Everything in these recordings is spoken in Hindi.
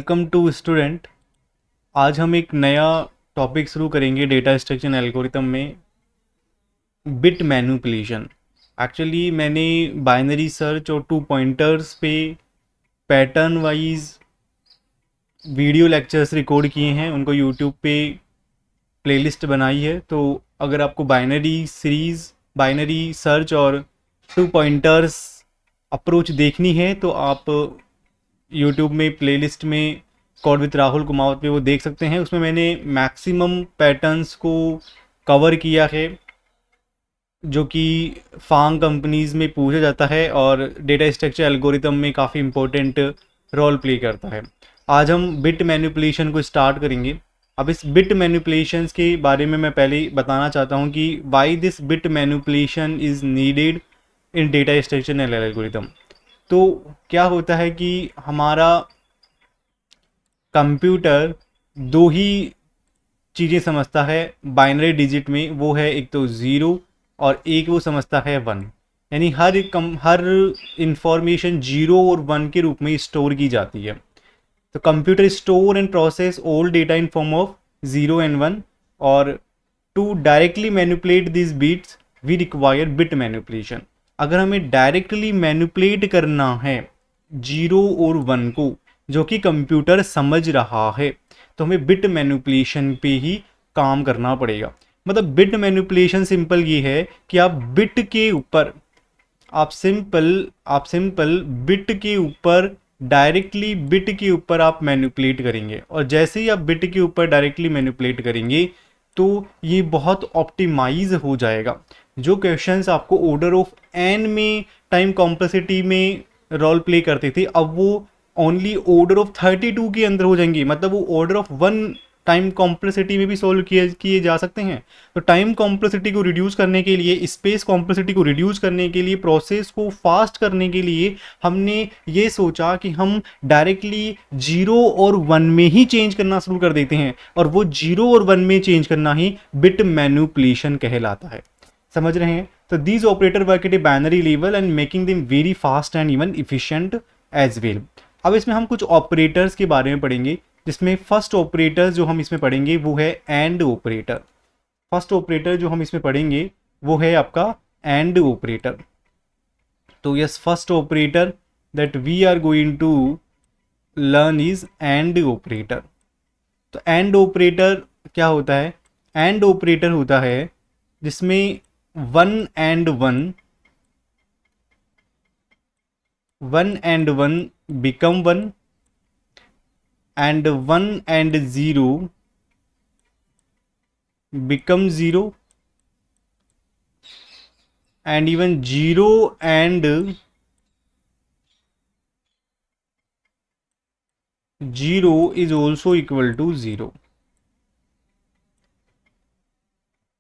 Welcome to student. आज हम एक नया टॉपिक शुरू करेंगे डेटा स्ट्रक्चर एल्गोरिथम में, बिट मैनिपुलेशन। एक्चुअली मैंने बाइनरी सर्च और टू पॉइंटर्स पे pattern wise video lectures record किए हैं, उनको यूट्यूब पे प्लेलिस्ट बनाई है। तो अगर आपको बाइनरी सीरीज़, बाइनरी सर्च और टू पॉइंटर्स अप्रोच देखनी है तो आप यूट्यूब में प्लेलिस्ट में कोड विद राहुल कुमावत पे वो देख सकते हैं। उसमें मैंने मैक्सिमम पैटर्न्स को कवर किया है जो कि फांग कंपनीज़ में पूछा जाता है और डेटा स्ट्रक्चर एल्गोरिथम में काफ़ी इम्पोर्टेंट रोल प्ले करता है। आज हम बिट मैनिपुलेशन को स्टार्ट करेंगे। अब इस बिट मैनिपुलेशंस के बारे में मैं पहले ही बताना चाहता हूँ कि why this bit manipulation is needed in data structure algorithm. तो क्या होता है कि हमारा कंप्यूटर दो ही चीज़ें समझता है बाइनरी डिजिट में, वो है एक तो ज़ीरो और एक वो समझता है वन। यानी हर इंफॉर्मेशन जीरो और वन के रूप में स्टोर की जाती है। तो computer store and process all data in form of zero and one, और to directly manipulate this bits we require bit manipulation. अगर हमें डायरेक्टली मैनिपुलेट करना है जीरो और वन को, जो कि कंप्यूटर समझ रहा है, तो हमें बिट मैनिपुलेशन पे ही काम करना पड़ेगा। मतलब बिट मैनिपुलेशन सिंपल ये है कि आप बिट के ऊपर आप सिंपल बिट के ऊपर डायरेक्टली बिट के ऊपर आप मैनिपुलेट करेंगे, और जैसे ही आप बिट के ऊपर डायरेक्टली मैनिपुलेट करेंगे तो ये बहुत ऑप्टिमाइज हो जाएगा। जो क्वेश्चंस आपको ऑर्डर ऑफ एन में टाइम कॉम्प्लेक्सिटी में रोल प्ले करते थे, अब वो ओनली ऑर्डर ऑफ 32 के अंदर हो जाएंगे। मतलब वो order of one time complexity में भी सोल्व किए जा सकते हैं। तो टाइम कॉम्प्लेक्सिटी को रिड्यूस करने के लिए, स्पेस कॉम्प्लेक्सिटी को रिड्यूस करने के लिए, प्रोसेस को फास्ट करने के लिए हमने ये सोचा कि हम डायरेक्टली जीरो और वन में ही चेंज करना शुरू कर देते हैं, और वो जीरो और वन में चेंज करना ही बिट मैनिपुलेशन कहलाता है। समझ रहे हैं? तो these operator work at a binary level and making them very fast and even efficient as well. अब इसमें हम कुछ ऑपरेटर्स के बारे में पढ़ेंगे, जिसमें फर्स्ट ऑपरेटर जो हम इसमें पढ़ेंगे वो है एंड ऑपरेटर। फर्स्ट ऑपरेटर जो हम इसमें पढ़ेंगे वो है आपका एंड ऑपरेटर। तो yes, first operator that we are going to learn is and operator. तो एंड ऑपरेटर क्या होता है? एंड ऑपरेटर होता है जिसमें one and one become one and one and zero become zero, and even zero and zero is also equal to zero।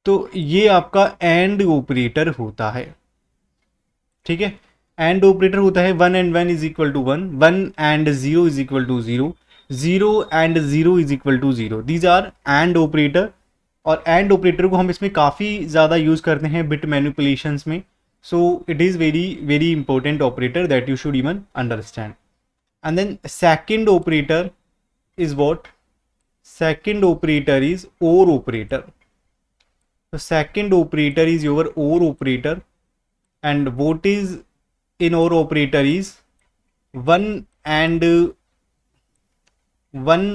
तो ये आपका एंड ऑपरेटर होता है। ठीक है, एंड ऑपरेटर होता है one and one is equal to one, one and zero is equal to zero, zero and zero is equal to zero. These are and operator, और एंड ऑपरेटर को हम इसमें काफ़ी ज़्यादा यूज़ करते हैं बिट मैनिपुलेशंस में। So it is very very important operator that you should even understand. And then second operator is what? Second operator is or operator. तो second operator is your or operator, and what is in OR operator is one and one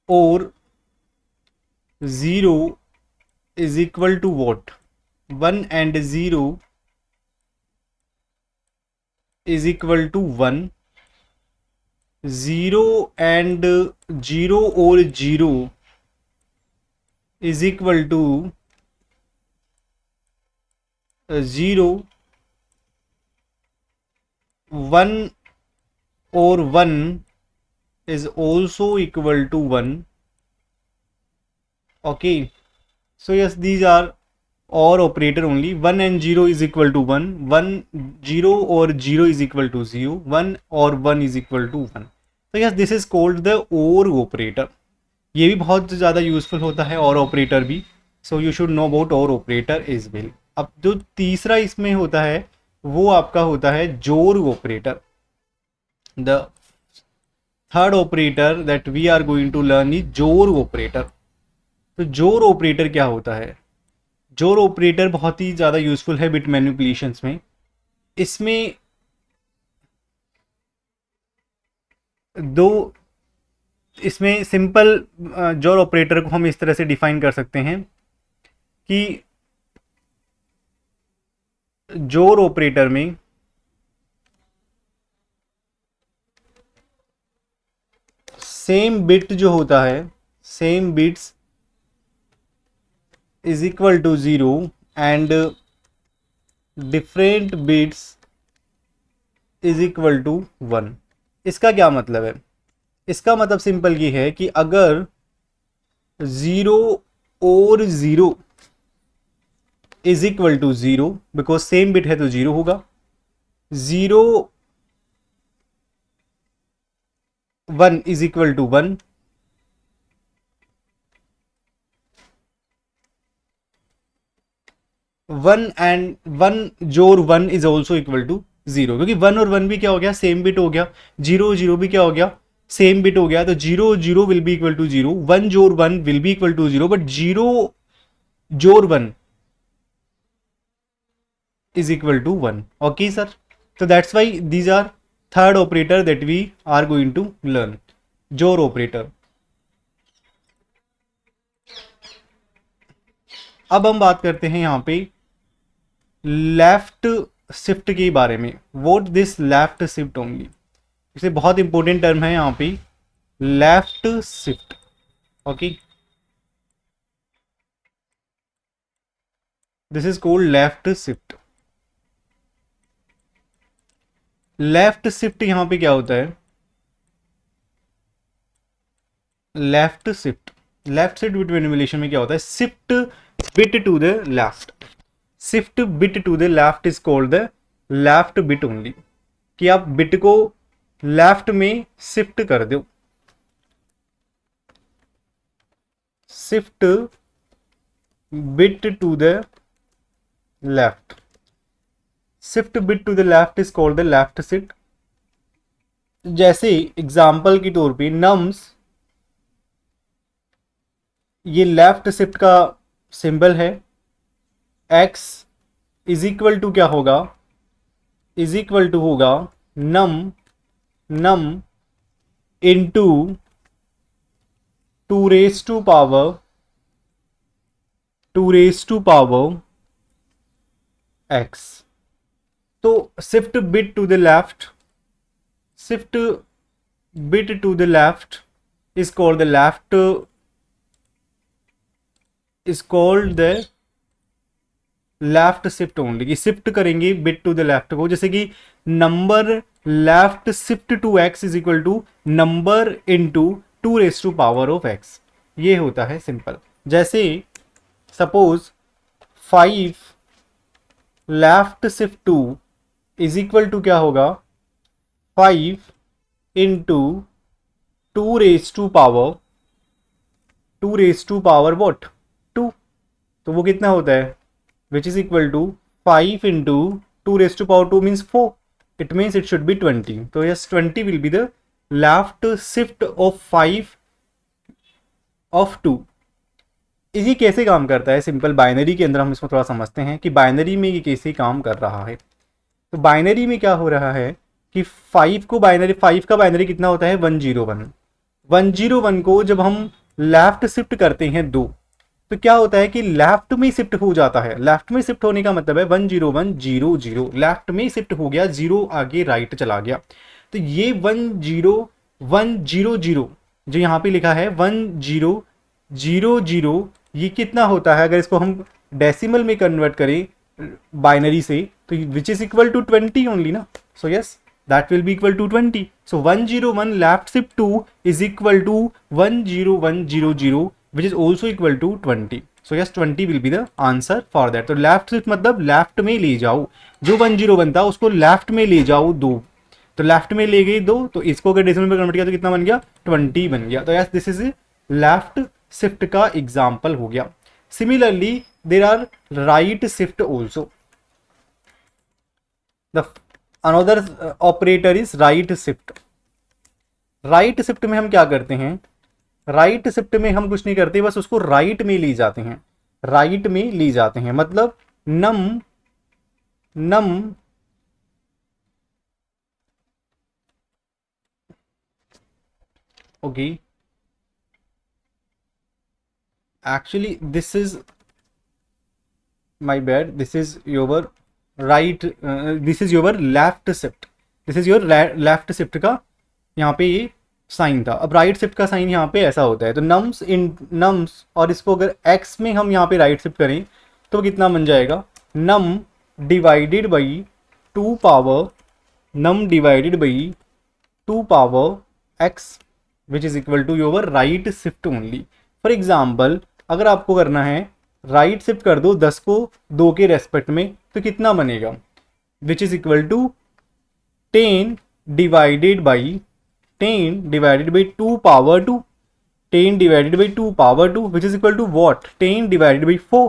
or zero is equal to what? One and zero is equal to one, zero and zero or zero is equal to zero, one और one is also equal to one. okay, so yes, these are or operator only। One and zero is equal to one, one zero और zero is equal to zero, one और one is equal to one. so yes, this is called the or operator। ये भी बहुत ज़्यादा यूजफुल होता है और ऑपरेटर भी। So you should know about और ऑपरेटर इज वेल। अब जो तीसरा इसमें होता है वो आपका होता है XOR operator. The third operator that we are going to learn is XOR operator. तो जोर ऑपरेटर क्या होता है? जोर ऑपरेटर बहुत ही ज़्यादा यूजफुल है बिट मैनिपुलेशंस में। इसमें दो इसमें सिंपल जोर ऑपरेटर को हम इस तरह से डिफाइन कर सकते हैं कि जोर ऑपरेटर में सेम बिट जो होता है, same bits is equal to 0 and different bits is equal to 1। इसका क्या मतलब है? इसका मतलब सिंपल ये है कि अगर 0 और 0 is equal to 0, because same bit है तो 0 होगा, 0 1 is equal to 1, 1 and 1 XOR 1 is also equal to 0, क्योंकि 1 और 1 भी क्या हो गया? सेम बिट हो गया। 0 0 भी क्या हो गया? सेम बिट हो गया। तो 0 0 will be equal to 0, 1 XOR 1 will be equal to 0, but 0 XOR 1 is equal to 1. Okay sir, so that's why these are third operator that we are going to learn, जोर operator। अब हम बात करते हैं यहाँ पे लेफ्ट शिफ्ट के बारे में। What this left shift only, इसे बहुत इंपॉर्टेंट टर्म है यहाँ पे, left shift. Okay, this is called left shift. Left shift यहां पे क्या होता है? लेफ्ट शिफ्ट बिट मैनिपुलेशन में क्या होता है? Shift bit to the left. Shift bit to the left is called the left bit only, कि आप बिट को लेफ्ट में शिफ्ट कर दो। Shift bit to the left, shift bit to the left is called the left shift. जैसे एग्जाम्पल के तौर पे नम्स, ये लेफ्ट शिफ्ट का सिंबल है। x इज इक्वल टू क्या होगा? इज इक्वल टू होगा num into 2 raise to power x। तो shift bit to the left, shift bit to the left is called the left, is called the left shift only, कि शिफ्ट करेंगे बिट टू द लेफ्ट को। जैसे कि number left shift to x is equal to number into 2 raise to power of x, ये होता है सिंपल। जैसे suppose 5 left shift 2 is equal to क्या होगा? 5 into 2 raise to power what? 2। तो वो कितना होता है? Which is equal to 5 into 2 raise to power 2 means 4, it means it should be 20। तो yes 20 will be the left shift of 5 of 2। ये कैसे काम करता है? सिंपल बाइनरी के अंदर हम इसको थोड़ा समझते हैं कि बाइनरी में ये कैसे काम कर रहा है। तो बाइनरी में क्या हो रहा है कि 5 को बाइनरी, 5 का बाइनरी कितना होता है? 101। 101 को जब हम लेफ्ट शिफ्ट करते हैं 2, तो क्या होता है कि लेफ्ट में शिफ्ट हो जाता है। लेफ्ट में शिफ्ट होने का मतलब है 10100, लेफ्ट में शिफ्ट हो गया, 0 आगे राइट चला गया। तो ये 10100 जो यहाँ पे लिखा है 1000, ये कितना होता है? अगर इसको हम डेसिमल में कन्वर्ट करें बाइनरी से, तो which is equal to 20 only ना। So yes, that will be equal to 20. So 101 left shift 2 is equal to 10100, which is also equal to 20. So yes, 20 will be the answer for that. तो left shift मतलब left में ले जाओ, जो 101 था उसको left में ले जाओ 2, तो left में ले गई 2, तो इसको अगर डेसिमल में कन्वर्ट किया तो कितना बन गया? 20 बन गया। तो yes, this is left shift का एग्जाम्पल हो गया। Similarly there are right shift also. The another operator is right shift. Right shift में हम क्या करते हैं, राइट शिफ्ट में हम कुछ नहीं करते, बस उसको राइट में ले जाते हैं, राइट में ले जाते हैं, मतलब नम नम okay, actually this is my bad, this is your right, this is your left shift, this is your left shift का यहाँ पे ये साइन था। अब राइट शिफ्ट का साइन यहाँ पे ऐसा होता है, तो नम्स इन नम्स, और इसको अगर एक्स में हम यहाँ पे राइट शिफ्ट करें तो कितना बन जाएगा, num divided by 2 power, num divided by 2 power x which is equal to your right shift only. For example अगर आपको करना है राइट शिफ्ट कर दो 10 को 2 के रेस्पेक्ट में, तो कितना बनेगा, which is equal to 10 divided by 2 power 2, 10 divided by 2 power 2 which is equal to what, 10 divided by 4,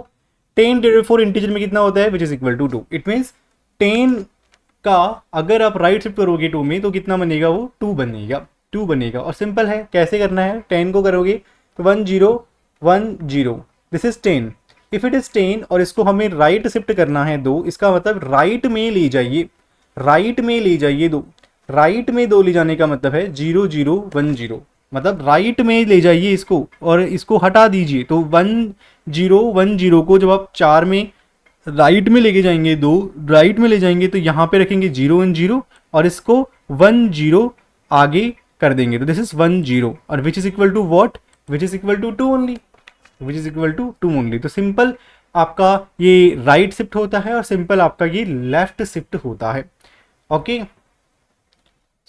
10 divided 4 integer में कितना होता है, which is equal to 2। It means 10 का अगर आप राइट शिफ्ट करोगे 2 में तो कितना बनेगा, वो 2 बनेगा, 2 बनेगा। और सिंपल है, कैसे करना है, 10 को करोगे तो 1 0 1 0, this is 10। If it is 10 और इसको हमें राइट शिफ्ट करना है 2, इसका मतलब राइट में ले जाइए, राइट में ले जाइए 2, राइट में 2 ले जाने का मतलब है 0 0 1 0, मतलब राइट में ले जाइए इसको और इसको हटा दीजिए। तो 1 0 1 0 को जब आप 4 में राइट में लेके जाएंगे, 2 राइट में ले जाएंगे तो यहाँ पे रखेंगे 0 1 0 और इसको 1 0 आगे कर देंगे, तो दिस इज 1 0 और which is equal to what, which is equal to 2 only, which is equal to 2 only. तो सिंपल आपका ये राइट शिफ्ट होता है और सिंपल आपका ये लेफ्ट शिफ्ट होता है। Okay,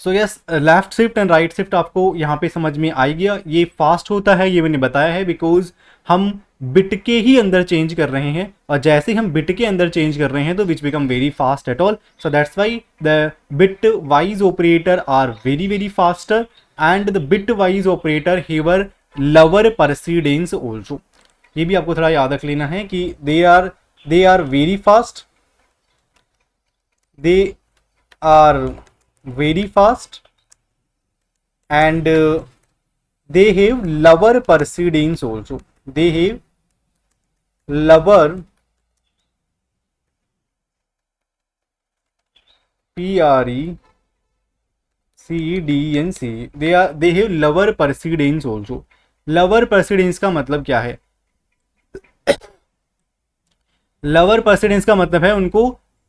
so yes, left shift and right shift आपको यहाँ पे समझ में आ गया। ये फास्ट होता है, ये मैंने बताया है, बिकॉज हम बिट के ही अंदर चेंज कर रहे हैं और जैसे हम बिट के अंदर चेंज कर रहे हैं तो which become very fast at all. So that's why the bitwise operator are very faster and the bitwise operator have a lower precedence also। ये भी आपको थोड़ा याद रख लेना है कि they are very fast, they are very fast and they have lower precedence also, they have lower precedence, they have lower precedence also। Lover precedence का मतलब क्या है, लवर प्रेसिडेंस का मतलब है उनको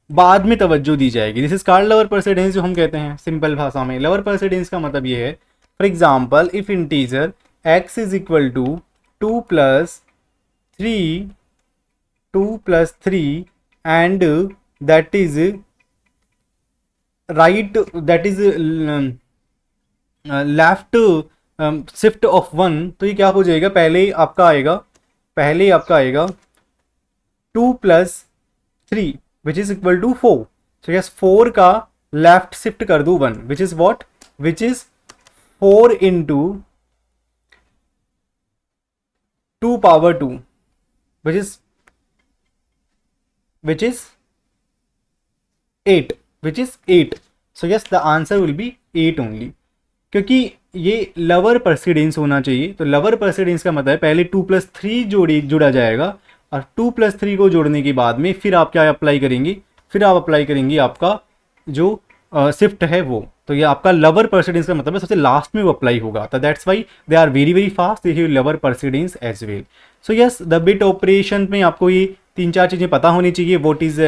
बाद में तवज्जो दी जाएगी, this is called lover precedence जो हम कहते हैं सिंपल भाषा में। लवर प्रेसिडेंस का मतलब ये है, for example if integer x is equal to 2 plus 3 and that is right, that is left shift of 1, तो ये क्या हो जाएगा, पहले आपका आएगा 2 plus 3 which is equal to 4। So yes, 4 का लेफ्ट शिफ्ट कर दो 1 which is what, which is 4 into 2 power 2 which is 8। So yes, the answer will be 8 only, क्योंकि ये लवर प्रेसिडेंस होना चाहिए। तो लवर प्रेसिडेंस का मतलब है पहले 2 प्लस 3 जुड़ा जाएगा और 2 प्लस 3 को जोड़ने के बाद में फिर आप क्या अप्लाई करेंगे, फिर आप अप्लाई करेंगे आपका जो शिफ्ट है वो। तो ये आपका लवर प्रेसिडेंस का मतलब है सबसे लास्ट में वो अप्लाई होगा। तो that's why they are very fast, they have lower precedence as well. So yes, the bit operation में आपको ये 3-4 चीज़ें पता होनी चाहिए, what is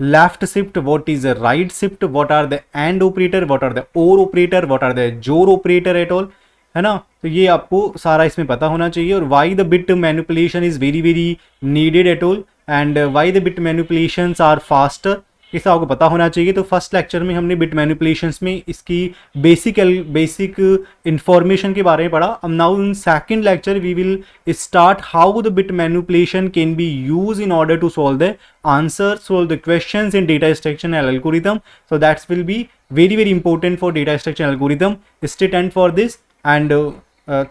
left shift, what is right shift, what are the and operator, what are the or operator, what are the XOR operator at all, है ना। तो ये आपको सारा इसमें पता होना चाहिए। और why the bit manipulation is very needed at all and why the bit manipulations are faster, इसका आपको पता होना चाहिए। तो फर्स्ट लेक्चर में हमने बिट मैनिपुलेशंस में इसकी बेसिक इंफॉर्मेशन के बारे में पढ़ा। अब now in second lecture we will start how the bit manipulation can be use in order to solve the answer, solve the questions in data structure algorithm. So that's will be very important for data structure algorithm. Stay tuned for this and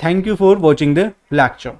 thank you for watching the lecture.